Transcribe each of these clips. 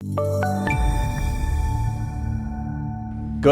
Good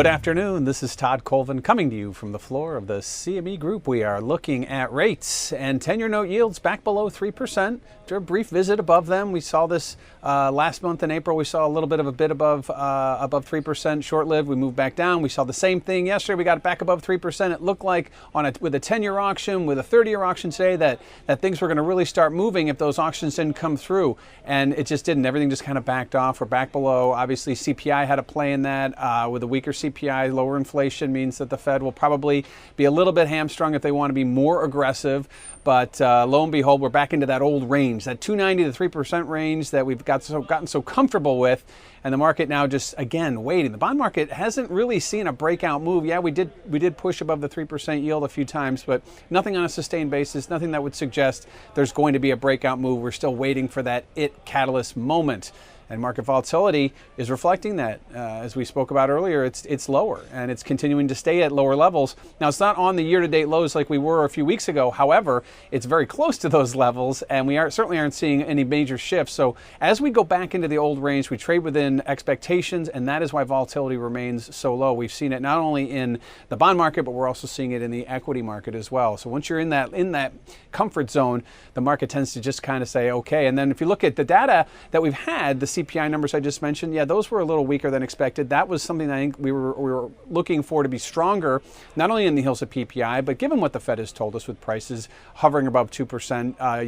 afternoon. This is Todd Colvin coming to you from the floor of the CME Group. We are looking at rates and 10-year note yields back below 3%. After a brief visit above them, we saw this last month in April. We saw a little bit above 3%, short-lived. We moved back down. We saw the same thing yesterday. We got it back above 3%. It looked like with a 10-year auction, with a 30-year auction today, that things were going to really start moving if those auctions didn't come through, and it just didn't. Everything just kind of backed off. We're back below. Obviously, CPI had a play in that. With a weaker CPI, lower inflation means that the Fed will probably be a little bit hamstrung if they want to be more aggressive. But lo and behold, we're back into that old range, that 2.90 to 3% range that we've gotten so comfortable with. And the market now just, again, waiting. The bond market hasn't really seen a breakout move. Yeah, we did push above the 3% yield a few times, but nothing on a sustained basis, nothing that would suggest there's going to be a breakout move. We're still waiting for that catalyst moment. And market volatility is reflecting that. As we spoke about earlier, it's lower, and it's continuing to stay at lower levels. Now, it's not on the year-to-date lows like we were a few weeks ago. However, it's very close to those levels, and we certainly aren't seeing any major shifts. So as we go back into the old range, we trade within expectations, and that is why volatility remains so low. We've seen it not only in the bond market, but we're also seeing it in the equity market as well. So once you're in that comfort zone, the market tends to just kind of say, okay. And then if you look at the data that we've had, the CPI numbers I just mentioned, yeah, those were a little weaker than expected. That was something I think we were looking for to be stronger, not only in the heels of PPI, but given what the Fed has told us with prices hovering above 2%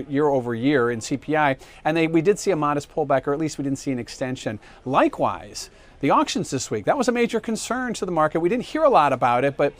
year over year in CPI. And we did see a modest pullback, or at least we didn't see an extension. Likewise, the auctions this week, that was a major concern to the market. We didn't hear a lot about it, but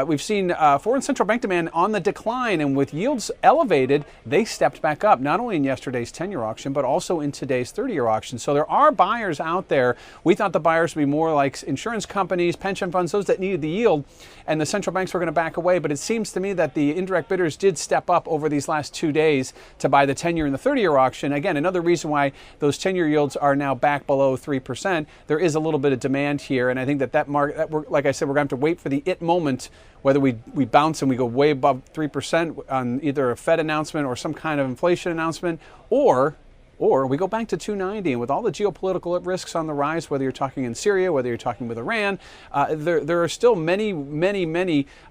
we've seen foreign central bank demand on the decline, and with yields elevated, they stepped back up, not only in yesterday's 10-year auction, but also in today's 30-year auction. So there are buyers out there. We thought the buyers would be more like insurance companies, pension funds, those that needed the yield, and the central banks were going to back away. But it seems to me that the indirect bidders did step up over these last 2 days to buy the 10-year and the 30-year auction. Again, another reason why those 10-year yields are now back below 3%. There is a little bit of demand here, and I think that market, like I said, we're going to have to wait for the moment, whether we bounce and we go way above 3% on either a Fed announcement or some kind of inflation announcement, or we go back to 290. And with all the geopolitical risks on the rise, whether you're talking in Syria, whether you're talking with Iran, there are still many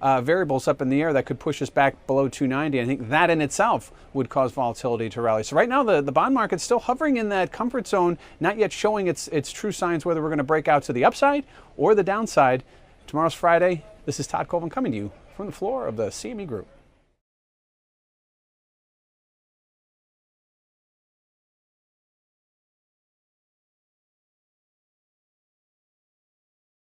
variables up in the air that could push us back below 290. I think that in itself would cause volatility to rally. So right now, the bond market's still hovering in that comfort zone, not yet showing its true signs whether we're going to break out to the upside or the downside. Tomorrow's Friday. This is Todd Colvin coming to you from the floor of the CME Group.